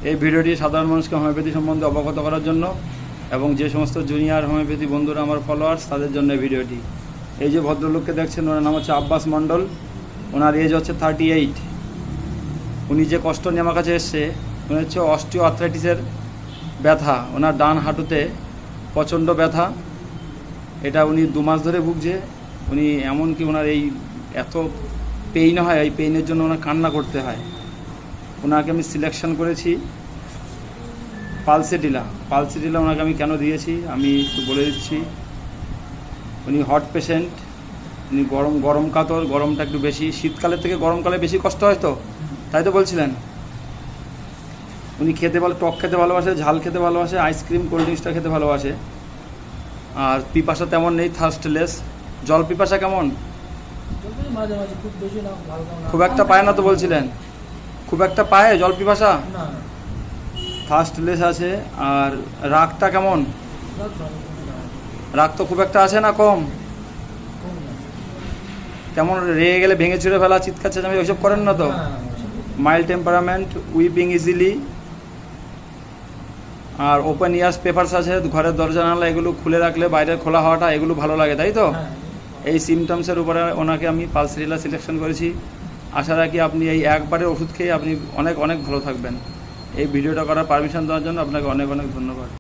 এই ভিডিওটি সাধারণ মানুষকে হোমিওপ্যাথি সম্বন্ধে অবগত করার জন্য এবং যে সমস্ত জুনিয়র হোমিওপ্যাথি বন্ধুরা আমার ফলোয়ার্স তাদের জন্য এই ভিডিওটি। এই যে ভদ্রলোককে দেখছেন, ওনার নাম হচ্ছে আব্বাস মণ্ডল। ওনার এজ হচ্ছে 38। উনি যে কষ্ট নিয়ে আমার কাছে এসছে, উনি হচ্ছে অস্টিও আর্থ্রাইটিসের ব্যথা। ওনার ডান হাঁটুতে প্রচণ্ড ব্যথা, এটা উনি 2 মাস ধরে ভুগছে। উনি এমনকি ওনার এই এত পেইন হয়, এই পেইনের জন্য ওনার কান্না করতে হয়। ওনাকে আমি সিলেকশন করেছি পালসেটিলা। ওনাকে আমি কেন দিয়েছি আমি একটু বলে দিচ্ছি। উনি হট পেশেন্ট, উনি গরম কাতর, গরমটা একটু বেশি। শীতকালের থেকে গরমকালে বেশি কষ্ট হয়, তো তাই তো বলছিলেন। উনি টক খেতে ভালোবাসে, ঝাল খেতে ভালোবাসে, আইসক্রিম কোল্ড ড্রিঙ্কসটা খেতে ভালোবাসে। আর পিপাসা তেমন নেই, থার্স্টলেস। জল পিপাসা কেমন? খুব একটা পায় না তো বলছিলেন, খুব একটা পায় জল পিপাসা? থার্স্টলেস আছে। আর রাগটা কেমন? রাগ তো খুব একটা আছে না, কম? কেমন রেগে গেলে ভেঙে চুরে ফেলা, চিৎকার চেঁচামেচি ওইসব করেন না তো? Mild temperament, weeping easily. আর ওপেন ইয়ার্স পেপারস আছে, ঘরের দরজা জানালা এগুলো খুলে রাখলে বাইরের খোলা হওয়াটা এগুলো ভালো লাগে, তাই তো? এই সিমটমসের উপরে ওনাকে আমি পালসেটিলা সিলেকশন করেছি। আশা রাখি আপনি এই একবারের ওষুধ খেয়ে আপনি অনেক ভালো থাকবেন। এই ভিডিওটা করার পারমিশন দেওয়ার জন্য আপনাকে অনেক ধন্যবাদ।